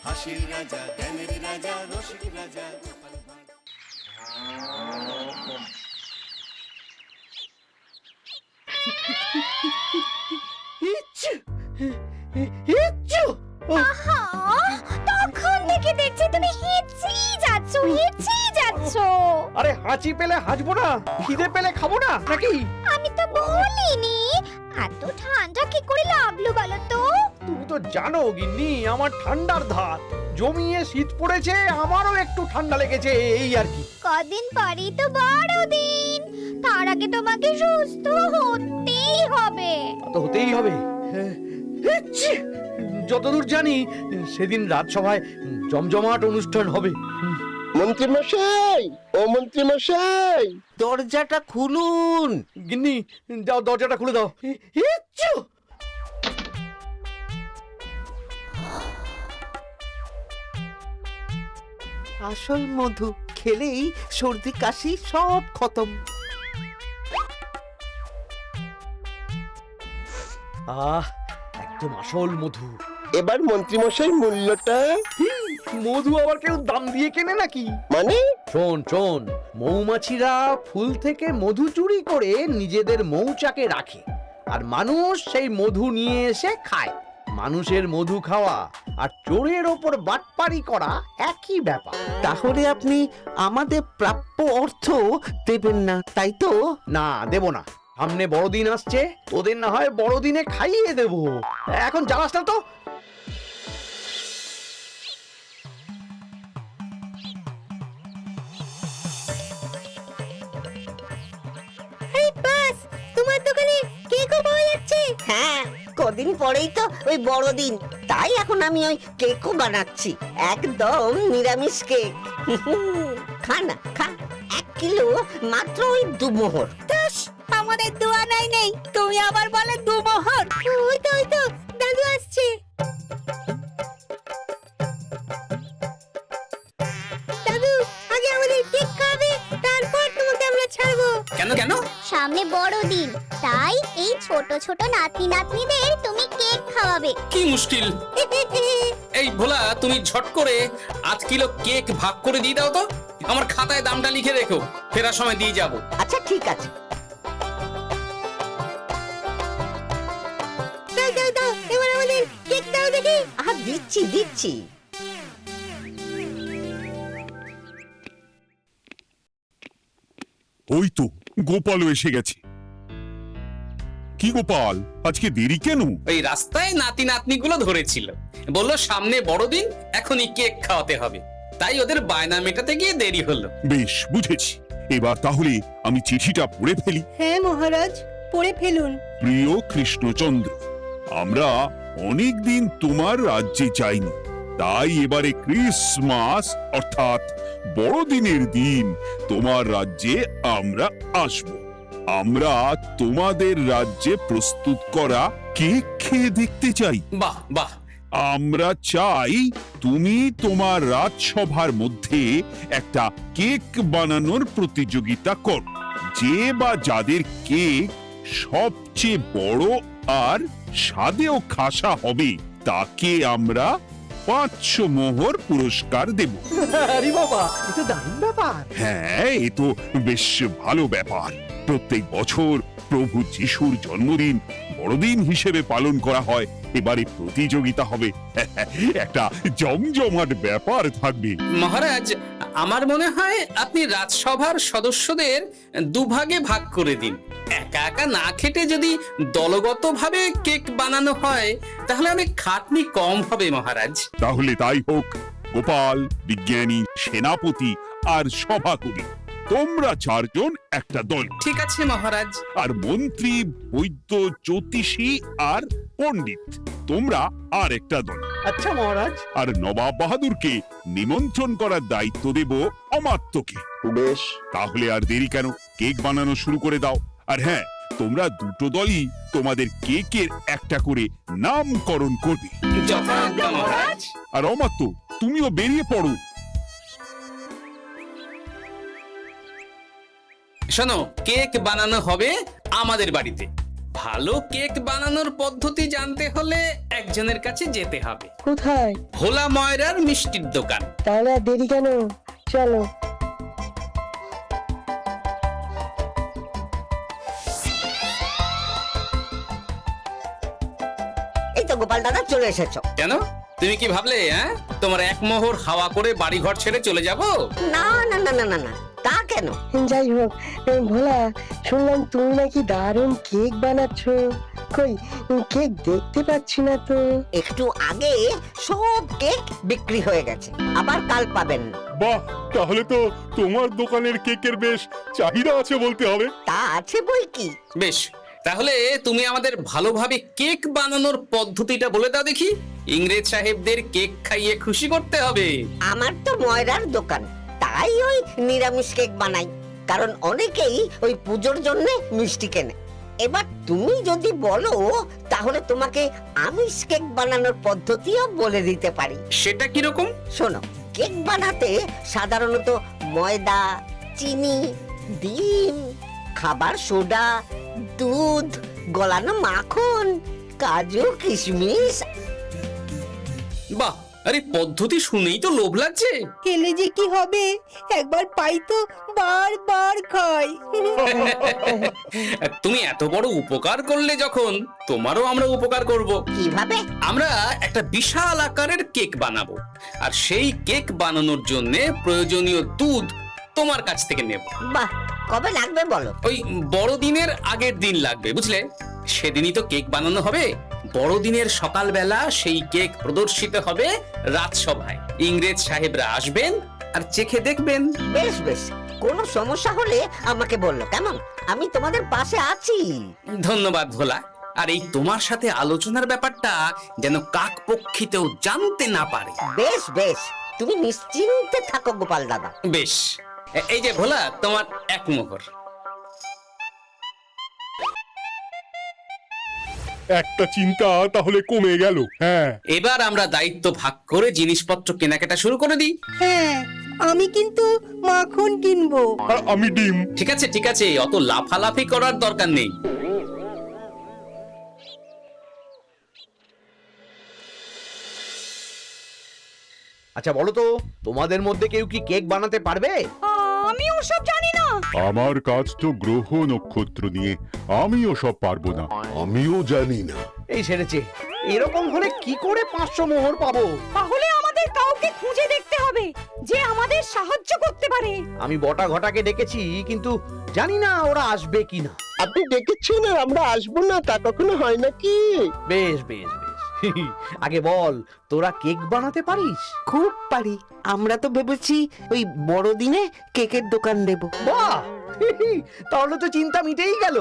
হাসির রাজা, জ্ঞানের রাজা, রসিক রাজা। তখন থেকে দেখছি তুমি হেঁচেই যাচ্ছ। আরে হাঁচি পেলে হাঁচবো না, খিদে পেলে খাবো না নাকি? আমি তো বলিনি। এত ঠান্ডা কি করে লাগলো বলো তো? তুমি তো জানো গিন্নি, আমার ঠান্ডার ধাত জমিয়ে শীত পড়েছে, আমারও একটু ঠান্ডা লেগেছে, এই আর কি। কদিন পরেই তো বড়দিন, তার আগে তোমাকে সুস্থ হতেই হবে। তো হতেই হবে। যতদূর জানি সেদিন রাজসভায় জমজমাট অনুষ্ঠান হবে। মন্ত্রী মশাই, ও মন্ত্রী মশাই, দরজাটা খুলুন। গিন্নি যাও, দরজাটা খুলে দাও। আসল মধু খেলেই সর্দি কাশি সব খতম। আহ, একদম আসল মধু। এবার মন্ত্রী মশাই মূল্যটা? মধু আবার কেউ দাম দিয়ে কেনে নাকি? মানে? শোন শোন, মৌমাছিরা ফুল থেকে মধু চুরি করে নিজেদের মৌচাকে রাখে, আর মানুষ সেই মধু নিয়ে এসে খায়। মানুষের মধু খাওয়া আর চোরের ওপর বাটপারি করা একই ব্যাপার। তাহলে আপনি আমাদের প্রাপ্য অর্থ দেবেন না, তাই তো? না, দেব না। সামনে বড়দিন আসছে, ওদের না হয় বড়দিনে খাইয়ে দেব। এখন জ্বালাস না তো। তোমার দোকানে কেকও পাওয়া যাচ্ছে? হ্যাঁ, কদিন পরেই তো ওই বড়দিন, তাই এখন আমি ওই কেকও বানাচ্ছি, একদম নিরামিষ কেক। খা না, খা। 1 কিলো মাত্র ওই 2 মোহর। আমাদের দোয়ানাই নেই, তুমি আবার বলে 2 মোহর। ওই তো দাদু আসছে। দাদু, আগে আমাদের কেক খাবে, তারপর তোমাকে আমরা ছাড়বো। কেন? সামনে বড়দিন, তাই এই ছোট ছোট নাতি নাতনিদের তুমি কেক খাওয়াবে। কি মুশকিল। এই ভোলা, তুমি ঝট করে 8 কিলো কেক ভাগ করে দিয়ে দাও তো। আমার খাতায় দামটা লিখে রেখো, ফেরার সময় দিয়ে যাব। আচ্ছা ঠিক আছে। দাও, এবার আমাদের কেক দাও দেখি। দিচ্ছি। ওই তো গোপালও এসে গেছে। কি গোপাল, আজকে দেরি কেন? ওই রাস্তায় নাতি নাতনিগুলো ধরেছিল, বললো সামনে বড়দিন, এখনই কেক খাওয়াতে হবে, তাই ওদের বায়না মেটাতে গিয়ে দেরি হলো। বেশ, বুঝেছি। এবার তাহলে আমি চিঠিটা পড়ে ফেলি। হ্যাঁ মহারাজ, পড়ে ফেলুন। প্রিয় কৃষ্ণচন্দ্র, আমরা অনেক দিন তোমার রাজ্যে যাইনি, তাই এবারে ক্রিসমাস অর্থাৎ বড়দিনের দিন তোমার রাজ্যে আমরা আসব। আমরা তোমাদের রাজ্যে প্রস্তুত করা কেক খেয়ে দেখতে চাই। বাহ বাহ। আমরা চাই তুমি তোমার রাজসভার মধ্যে একটা কেক বানানোর প্রতিযোগিতা করো। যে বা যাদের কেক সবচেয়ে বড় আর স্বাদেও খাসা হবে, তাকে আমরা 500 মোহর পুরস্কার দেব। আরে বাবা, এ তো দারুণ ব্যাপার। হ্যাঁ, এ তো বেশ ভালো ব্যাপার। প্রত্যেক বছর প্রভু যিশুর জন্মদিন বড়দিন হিসেবে পালন করা হয়, এবারে প্রতিযোগিতা হবে। একটা জমজমাট ব্যাপার থাকবে। মহারাজ, আমার মনে হয় আপনি রাজসভার সদস্যদের 2 ভাগে ভাগ করে দিন। একা একা না খেটে যদি দলগতভাবে কেক বানানো হয়, তাহলে অনেক খাটনি কম হবে মহারাজ। তাহলে তাই হোক। গোপাল, বিজ্ঞানী, সেনাপতি আর সভাকবি, তোমরা 4 জন একটা দল। ঠিক আছে মহারাজ। আর মন্ত্রী, বৈদ্য, জ্যোতিষী আর পণ্ডিত, তোমরা আর একটা দল। আচ্ছা মহারাজ। আর নবাব বাহাদুরকে নিমন্ত্রণ করার দায়িত্ব দেব অমাত্যকে। বেশ। তাহলে আর দেরি কেন, কেক বানানো শুরু করে দাও। আর হ্যাঁ, তোমরা 2 দলই তোমাদের কেকের একটা করে নামকরণ করবে। যথাজ্ঞা মহারাজ। আর অমাত্য, তুমিও বেরিয়ে পড়ো। শোনো, কেক বানানো হবে আমাদের বাড়িতে, ভালো কেক বানানোর পদ্ধতি জানতে হলে একজনের কাছে যেতে হবে। কোথায়? ভোলা ময়রার মিষ্টির দোকান। তাহলে আর দেরি কেন, চলো। এই তো গোপাল দাদা চলে এসেছো। কেন, তুমি কি ভাবলে তোমার এক মোহর হাওয়া করে বাড়ি ঘর ছেড়ে চলে যাব? না না না না না না, তা কেন? যাই হোক, ভোলা, শুনলাম তুমি নাকি দারুণ কেক বানাচ্ছ। কই, কেক দেখতে পাচ্ছি না তো। একটু আগে সব কেক বিক্রি হয়ে গেছে, আবার কাল পাবেন না। বাহ, তাহলে তো তোমার দোকানের কেকের বেশ চাহিদা আছে বলতে হবে। তা আছে বই কি। বেশ, তাহলে তুমি আমাদের ভালোভাবে কেক বানানোর পদ্ধতিটা বলে দাও দেখি। ইংরেজ সাহেবদের কেক খাইয়ে খুশি করতে হবে। আমার তো ময়রার দোকান, তাই ওই নিরামিষ কেক বানাই, কারণ অনেকেই ওই পুজোর জন্য মিষ্টি কেনে। এবার তুমি যদি বলো তাহলে তোমাকে আমিষ কেক বানানোর পদ্ধতিও বলে দিতে পারি। সেটা কিরকম? শোনো, কেক বানাতে সাধারণত ময়দা, চিনি, ডিম, খাবার সোডা, দুধ, গলানো মাখন, কাজু, কিশমিশ। বাহ, আরে পদ্ধতি শুনেই তো লোভ লাগছে। খেলে যে কি হবে, একবার পাই তো বারবার খাই। তুমি এত বড় উপকার করলে যখন, তোমারও আমরা উপকার করব। কিভাবে? আমরা একটা বিশাল আকারের কেক বানাবো, আর সেই কেক বানানোর জন্য প্রয়োজনীয় দুধ তোমার কাছ থেকে নেব। বাহ, কবে লাগবে বলো? ওই বড়দিনের আগের দিন লাগবে, বুঝলে? সেদিনই তো কেক বানানো হবে। বড়দিনের সকালবেলা সেই কেক প্রদর্শিত হবে রাজসভায়। ইংরেজ সাহেবরা আসবেন আর চেখে দেখবেন। বেশ বেশ, কোনো সমস্যা হলে আমাকে বললো, কেমন? আমি তোমাদের পাশে আছি। ধন্যবাদ ভোলা। আর এই তোমার সাথে আলোচনার ব্যাপারটা যেন কাকপক্ষীতেও জানতে না পারে। বেশ বেশ, তুমি নিশ্চিন্তে থাকো গোপাল দাদা। বেশ, এই যে ভোলা, তোমার এক মোহর। একটা চিন্তা তাহলে কমে গেল। হ্যাঁ, এবার আমরা দায়িত্ব ভাগ করে জিনিসপত্র কেনাকাটা শুরু করে দিই। হ্যাঁ, আমি কিন্তু মাখন কিনবো। আর আমি ডিম। ঠিক আছে ঠিক আছে, অত লাফালাফি করার দরকার নেই। আচ্ছা বলো তো, তোমাদের মধ্যে কেউ কি কেক বানাতে পারবে? আমি ওসব জানি না। আমার কাজ তো গ্রহ নক্ষত্র নিয়ে, আমিও সব পারবো না। আমিও জানি না। এই সেরেছে, এরকম হলে কি করে 500 মোহর পাবো? তাহলে আমাদের কাউকে খুঁজে দেখতে হবে যে আমাদের সাহায্য করতে পারে। আমি বটা ঘটাকে ডেকেছি, কিন্তু জানি না ওরা আসবে কিনা। আপনি ডেকেছেন আর আমরা আসবো না, তা কখনো হয় নাকি? বেশ বেশ বেশ, আগে বল, তোরা কেক বানাতে পারিস? খুব পারি। আমরা তো ভেবেছি ওই বড়দিনে কেকের দোকান দেব। বাহ, তাহলে তো চিন্তা মিটেই গেল।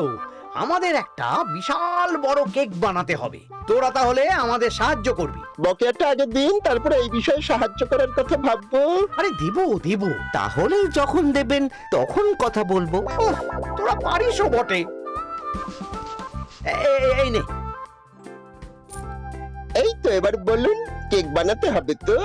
আমাদের একটা বিশাল বড় কেক বানাতে হবে। তোরা তাহলে আমাদের সাহায্য করবি। বকেয়াটা আগে দিন, তারপরে এই বিষয়ে সাহায্য করার কথা ভাববো। আরে দেব দেব, তাহলে যখন দেবেন তখন কথা বলবো। ওহ, তোরা পারিসও বটে। এই নে। এই তো, এবার বলুন, কেক বানাতে হবে তো?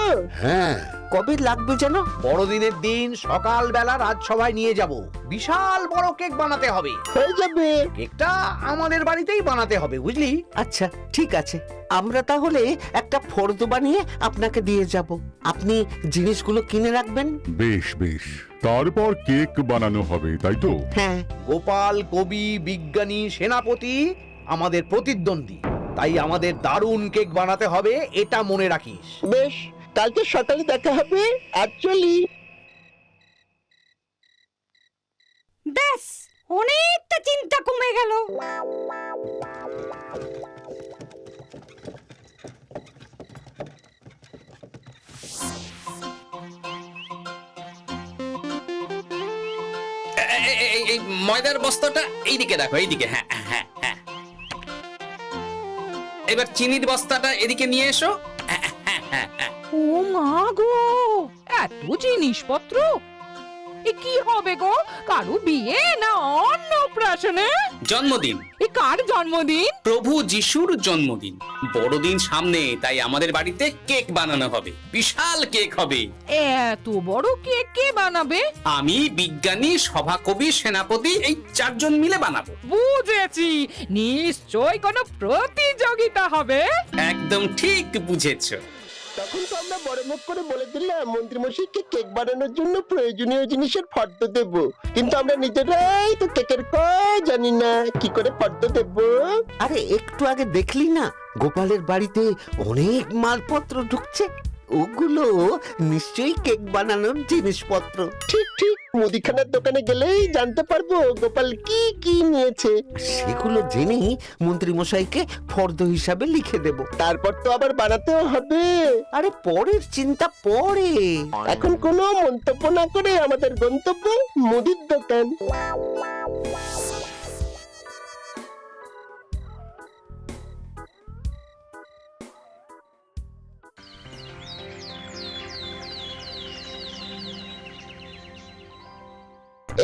হ্যাঁ, কবে লাগবে যেন? বড়দিনের দিন সকালবেলা রাজসভায় নিয়ে যাব। বিশাল বড় কেক বানাতে হবে। হয়ে যাবে। কেকটা আমাদের বাড়িতেই বানাতে হবে, বুঝলি? আচ্ছা ঠিক আছে, আমরা তাহলে একটা ফর্দ বানিয়ে আপনাকে দিয়ে যাব। আপনি জিনিসগুলো কিনে রাখবেন। বেশ বেশ, তারপর কেক বানানো হবে, তাই তো? হ্যাঁ, গোপাল, কবি, বিজ্ঞানী, সেনাপতি আমাদের প্রতিদ্বন্দ্বী, তাই আমাদের দারুণ কেক বানাতে হবে, এটা মনে রাখিস। বেশ, কালকে সকালে দেখা হবে। অ্যাকচুয়ালি ব্যাস, অনেকটা চিন্তা কমে গেল। এই ময়দার বস্তাটা এইদিকে রাখো, এইদিকে। হ্যাঁ হ্যাঁ হ্যাঁ, এবার চিনির বস্তাটা এদিকে নিয়ে এসো। ও মা গো, এত জিনিসপত্র! এ কি হবে গো? কারো বিয়ে না অন্য অন্নপ্রাশনে? জন্মদিন, এ কার জন্মদিন? প্রভু যিশুর জন্মদিন। বড়দিন সামনে, তাই আমাদের বাড়িতে কেক বানানো হবে, বিশাল কেক হবে। এত বড় কেক কে বানাবে? আমি, বিজ্ঞানী, সভাকবি, সেনাপতি, এই 4 জন মিলে বানাবো। বুঝেছি, নিশ্চয় কোনো প্রতিযোগিতা হবে। একদম ঠিক বুঝেছো। তখন তো আমরা বড় মুখ করে বলে দিলাম মন্ত্রীমশাইকে কেক বানানোর জন্য প্রয়োজনীয় জিনিসের ফর্দ দেব, কিন্তু আমরা নিজেরাই তো কেকের কয় জানি না, কি করে ফর্দ দেব? আরে একটু আগে দেখলি না গোপালের বাড়িতে অনেক মালপত্র ঢুকছে, ওগুলো নিশ্চয়ই কেক বানানোর জিনিসপত্র। ঠিক ঠিক, মুদিখানার দোকানে গেলেই জানতে পারবো গোপাল কি কি নিয়েছে। সেগুলো জেনেই মন্ত্রী মশাইকে ফর্দ হিসাবে লিখে দেব। তারপর তো আবার বানাতেও হবে। আরে পরের চিন্তা পরে। এখন কোনো মন্তব্য না করে আমাদের গন্তব্য মুদির দোকান।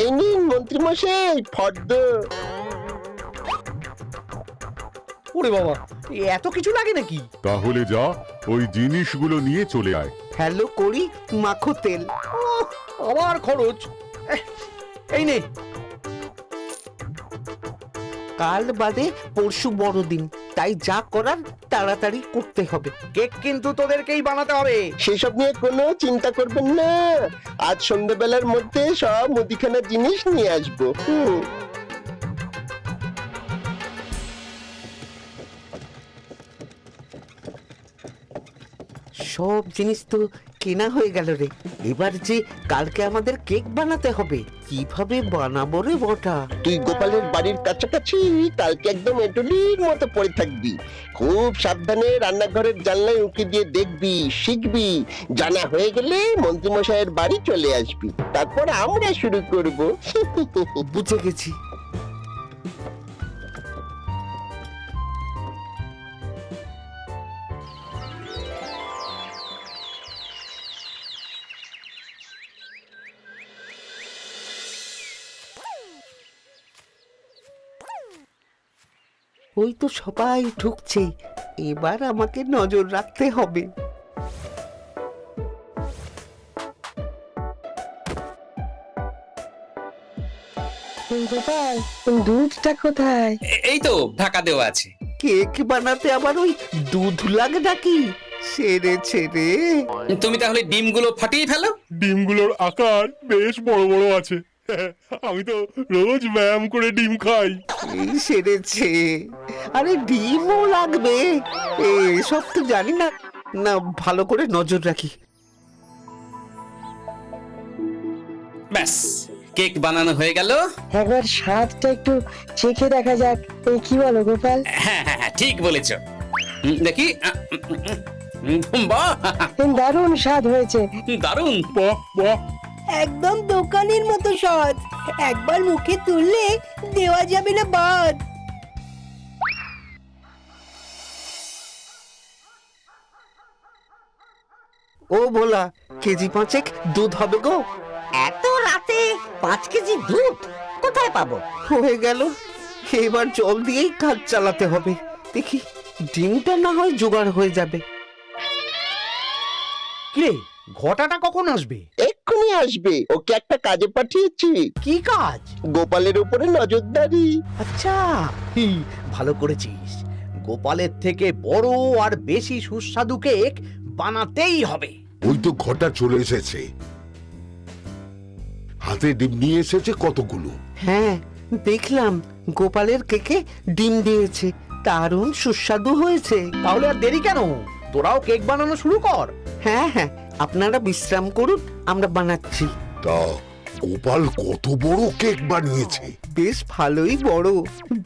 এই নিন মন্ত্রীমশাই ফর্দ। ওরে বাবা, এত কিছু লাগে নাকি? তাহলে যা, ওই জিনিসগুলো নিয়ে চলে আয়। হ্যালো করি মাখো তেল। ওহ, আবার খরচ। এই নে। কাল বাদে পরশু বড়দিন, তাই যা করার তাড়াতাড়ি করতে হবে। কেক কিন্তু তোদেরকেই বানাতে হবে। সেসব নিয়ে কোনো চিন্তা করবেন না, আজ সন্ধ্যাবেলার মধ্যে সব মুদিখানার জিনিস নিয়ে আসবো। সব জিনিস তো কেনা হয়ে গেল রে। এবার যে কালকে আমাদের কেক বানাতে হবে, কিভাবে বানাবো রে বটা? তুই গোপালের বাড়ির কাছাকাছি কালকে একদম এটুলির মতো পড়ে থাকবি, খুব সাবধানে রান্নাঘরের জানলায় উঁকি দিয়ে দেখবি, শিখবি। জানা হয়ে গেলে মন্ত্রীমশাইয়ের বাড়ি চলে আসবি, তারপর আমরা শুরু করব। বুঝে গেছি। ওই তো সবাই ঢুকছে, এবার আমাকে নজর রাখতে হবে। গোপাল, দুধটা কোথায়? এই তো ঢাকা দেওয়া আছে। কেক বানাতে আবার ওই দুধ লাগে নাকি? সেরেছে রে। তুমি তাহলে ডিমগুলো ফাটিয়ে ফেলো। ডিমগুলোর আকার বেশ বড় বড় আছে। আমি তো রোজ ব্যায়াম করে ডিম খাই। এই সেরেছে। আরে ডিমও লাগবে, সব তো জানি না। না, ভালো করে নজর রাখি। ব্যাস, কেক বানানো হয়ে গেল। একবার স্বাদটা একটু চেখে দেখা যাক, কি বলো গোপাল? হ্যাঁ হ্যাঁ হ্যাঁ, ঠিক বলেছো। দেখি, বাহ, দারুণ স্বাদ হয়েছে। দারুণ। বাহ বাহ, একদম দোকানের মতো স্বাদ, একবার মুখে তুললে দেওয়া যাবে না বাদ। ও ভোলা, কেজি 5 দুধ হবে গো? এত রাতে 5 কেজি দুধ কোথায় পাবো? হয়ে গেল, এবার জল দিয়েই কাজ চালাতে হবে। দেখি ডিমটা না হয় জোগাড় হয়ে যাবে। কিরে, ঘটাটা কখন আসবে? এক্ষুনি আসবে, ওকে একটা কাজে পাঠিয়েছি। কি কাজ? গোপালের উপরে নজরদারি। আচ্ছা, ভালো করেছিস। গোপালের থেকে বড় আর বেশি সুস্বাদু কেক বানাতেই হবে। ওই তো ঘটা চলে এসেছে, হাতে ডিম নিয়ে এসেছে কতগুলো। হ্যাঁ, দেখলাম গোপালের কেকে ডিম দিয়েছে, দারুণ সুস্বাদু হয়েছে। তাহলে আর দেরি কেন? তোরাও কেক বানানো শুরু কর। হ্যাঁ হ্যাঁ, আপনারা বিশ্রাম করুন, আমরা বানাচ্ছি। তা গোপাল কত বড় কেক বানিয়েছে? বেশ ভালোই বড়,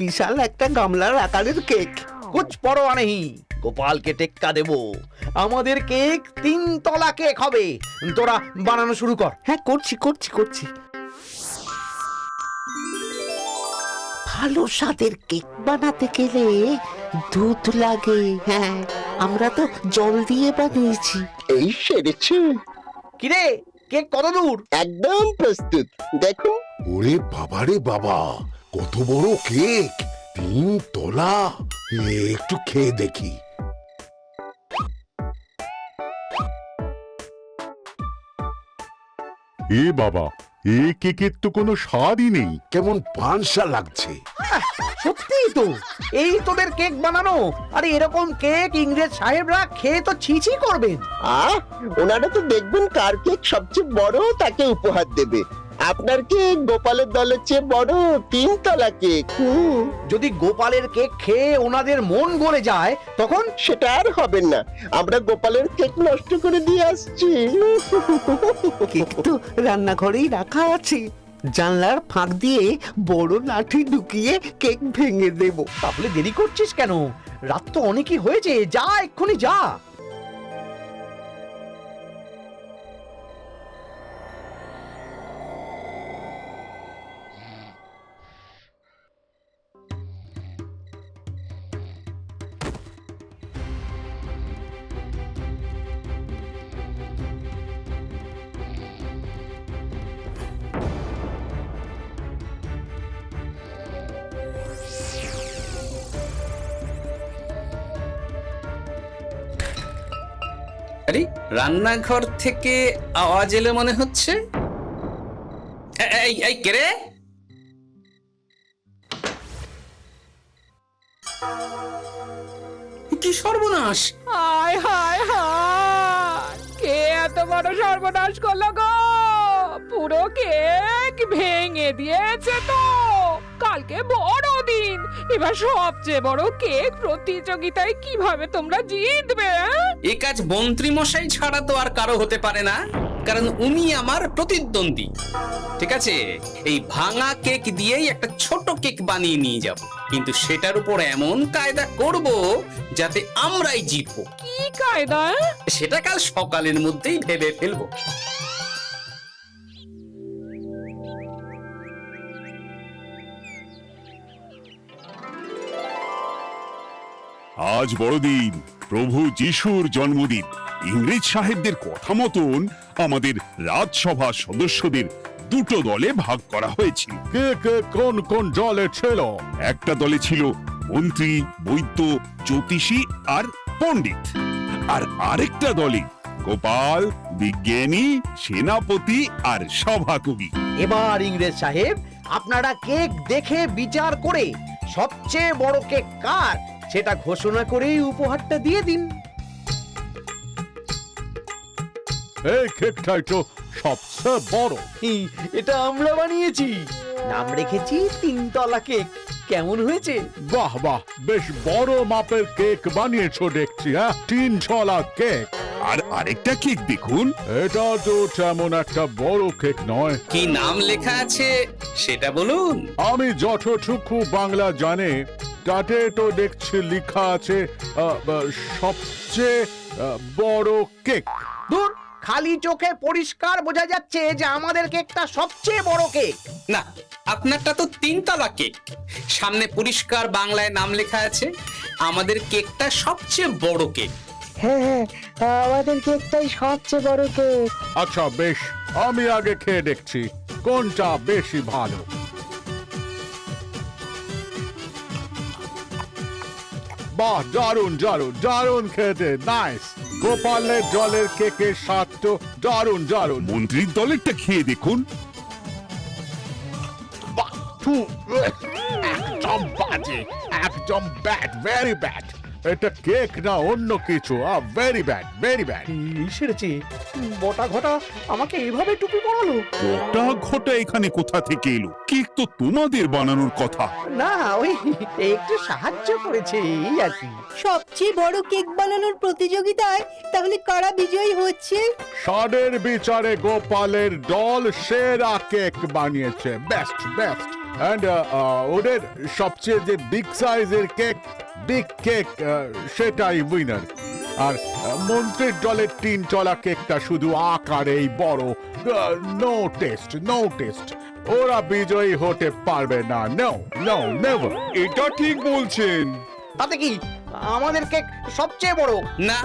বিশাল একটা গামলার আকারের কেক। কুছ পরোয়া নেই, গোপালকে টেক্কা দেব। আমাদের কেক 3 তলা কেক হবে। তোরা বানানো শুরু কর। হ্যাঁ, করছি করছি করছি। ভালো স্বাদের কেক বানাতে গেলে দুধ লাগে। হ্যাঁ, আমরা তো জল দিয়ে বানিয়েছি। এই সেরেছে, কিরে, কেক কত দূর? একদম প্রস্তুত, দেখুন। ওরে বাবারে বাবা, কত বড় কেক, 3 তলা। একটু খেয়ে দেখি। এ বাবা, এ কেকের তো কোনো স্বাদই নেই। কেমন পানসা লাগছে। সত্যিই তো, এই তোদের কেক বানানো। আরে এরকম কেক ইংরেজ সাহেবরা খেয়ে তো ছিছি করবেন। ওনারা তো দেখবেন কার কেক সবচেয়ে বড় তাকে উপহার দেবে। আপনার কেক গোপালের দলের চেয়ে বড়, 3 তলা কেক। যদি গোপালের কেক খেয়ে ওনাদের মন গলে যায় তখন? সেটা আর হবে না, আমরা গোপালের কেক নষ্ট করে দিয়ে আসছি। কেক তো রান্নাঘরেই রাখা আছে, জানলার ফাঁক দিয়ে বড় লাঠি ঢুকিয়ে কেক ভেঙে দেব। তাহলে দেরি করছিস কেন? রাত তো অনেকই হয়েছে, যা এক্ষুনি যা। আরে রান্নাঘর থেকে আওয়াজ এলো মনে হচ্ছে। এই এই কে রে? কি সর্বনাশ! হায় হায় হায়, কে এত বড় সর্বনাশ করলো গো? পুরো কেক ভেঙে দিয়েছে তো। কালকে বড়দিন, এবার সবচেয়ে বড় কেক প্রতিযোগিতায় কিভাবে তোমরা জিতবে? এ কাজ মন্ত্রী মশাই ছাড়া তো আর কারো হতে পারে না, কারণ উনি আমার প্রতিদ্বন্দ্বী। ঠিক আছে, এই ভাঙা কেক দিয়েই একটা ছোট কেক বানিয়ে নিয়ে যাব, কিন্তু সেটার উপর এমন কায়দা করব যাতে আমরাই জিতবো। কি কায়দা? সেটা কাল সকালের মধ্যেই ভেবে ফেলবো। আজ বড়দিন, প্রভু যিশুর জন্মদিন। ইংরেজ সাহেবদের কথা মতন আমাদের রাজসভা সদস্যদের 2 দলে ভাগ করা হয়েছিল। কে কে কোন কোন দলে ছিল? একটা দলে ছিল মন্ত্রী, বৈদ্য, জ্যোতিষী আর পণ্ডিত। আর আরেকটা দলে গোপাল, বিজ্ঞানী, সেনাপতি আর সভাকবি। এবার ইংরেজ সাহেব, আপনারা কেক দেখে বিচার করে সবচেয়ে বড় কেক কার সেটা ঘোষণা করেই উপহারটা দিয়ে দিন। এই কেকটাই তো সবচেয়ে বড়। এটা আমরা বানিয়েছি, নাম রেখেছি 3 তলা কেক। কেমন হয়েছে? বাহ বাহ, বেশ বড় মাপের কেক বানিয়েছো দেখছি। 3 তলা কেক। আর আরেকটা কেক দেখুন, এটা তো তেমন একটা বড় কেক নয়। কি নাম লেখা আছে সেটা বলুন। আমি যতটুকু বাংলা জানি তাতে তো দেখছি লেখা আছে সবচেয়ে বড় কেক। দূর, খালি চোখে পরিষ্কার বোঝা যাচ্ছে যে আমাদের কেকটা সবচেয়ে বড় কেক। না, আপনারটা তো 3 তলা কেক, সামনে পরিষ্কার বাংলায় নাম লেখা আছে। আমাদের কেকটা সবচেয়ে বড় কেক। হ্যাঁ, আমাদের কেকটাই সবচেয়ে বড় কেক। আচ্ছা বেশ, আমি আগে খেয়ে দেখছি কোনটা বেশি ভালো। বাহ, দারুণ দারুণ দারুণ খেতে, নাইস। গোপালের দলের কেকের স্বাদ তো দারুণ দারুণ। মন্ত্রীর দলেরটা খেয়ে দেখুন। একদম বাজে, একদম ব্যাড, ভেরি ব্যাড। এটা কেক না অন্য কিছু। Very bad, very bad. সেরেছে, বটা ঘটা আমাকে এভাবে টুপি পরালো। বটা ঘটা এখানে কোথা থেকে এলো? কেক তো তোমাদের বানানোর কথা। না, ওই একটু সাহায্য করেছে, এই আর কি। সবচেয়ে বড় কেক বানানোর প্রতিযোগিতায় তাহলে কারা বিজয়ী হচ্ছে? স্বাদের বিচারে গোপালের দল সেরা কেক বানিয়েছে, বেস্ট বেস্ট। এন্ড ওদের সবচেয়ে যে বিগ সাইজের কেক, বিগ কেক, সেটাই উইনার। আর মন্ত্রীর দলের 3 তলা কেকটা শুধু আকারেই বড়, নো টেস্ট, নো টেস্ট। ওরা বিজয়ী হতে পারবে না, নো নো নেভার। এটা ঠিক বলছেন। তাতে কি, আমাদের কেক সবচেয়ে বড়। না,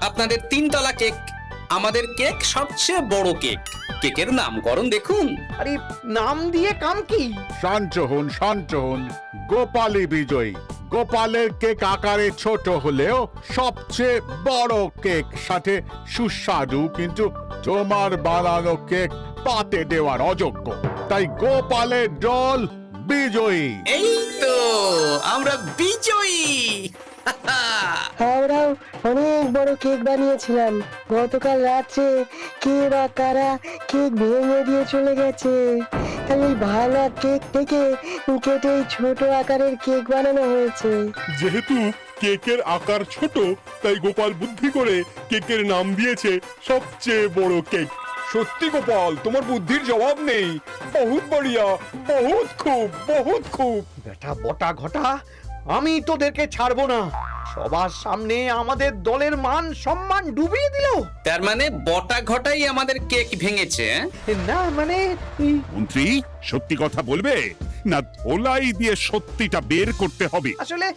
আপনাদের 3 তলা কেক আমাদের কেক সবচেয়ে বড় কেক। কেকের নামকরণ দেখুন। আরে নাম দিয়ে কাম কি? শান্ত হন গোপালী বিজয়ী। গোপালের কেক আকারে ছোট হলেও সবচেয়ে বড় কেক, সাথে সুস্বাদু, কিন্তু তোমার বানানো কেক পাতে দেওয়ার অযোগ্য, তাই গোপালের দল বিজয়ী। এই তো আমরা বিজয়ী। আমরাও অনেক বড় কেক বানিয়েছিলাম। গতকাল রাত্রে কে বা কারা কেক ভেঙে দিয়ে চলে গেছে, তাই ওই ভাঙা কেক থেকে কেটে এই ছোট আকারের কেক বানানো হয়েছে। যেহেতু কেকের আকার ছোট, তাই গোপাল বুদ্ধি করে কেকের নাম দিয়েছে সবচেয়ে বড় কেক। সত্যি গোপাল, তোমার বুদ্ধির জবাব নেই। বহুত বড়িয়া, বহুত খুব। বেটা বটা ঘটা, আমি তোদেরকে ছাড়বো না। সবার সামনে আমাদের দলের মান সম্মান ডুবিয়ে দিল। তার মানে বটা ঘটাই আমাদের কেক ভেঙেছে? না মানে মন্ত্রী, সত্যি কথা বলবে না ধোলাই দিয়ে সত্যিটা বের করতে হবে? আসলে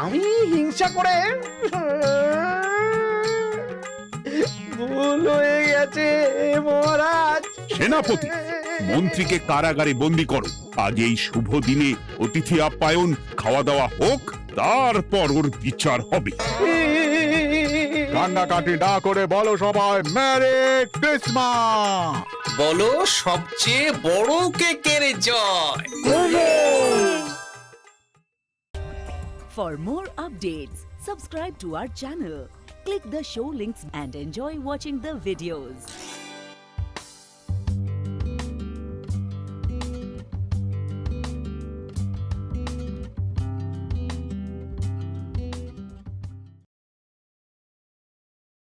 আমি হিংসা করে ভুল হয়ে গেছে মহারাজ। সেনাপতি, মন্ত্রীকে কারাগারে বন্দি করো। আগে এই শুভ দিনে অতিথি আপ্যায়ন, খাওয়া দাওয়া হোক, তারপর ওর বিচার হবে। কান্নাকাটি না করে বলো সবাই মেরি ক্রিসমাস। বলো সবচেয়ে বড় কেকের জয়। For more updates, subscribe to our channel, click the show links and enjoy watching the videos.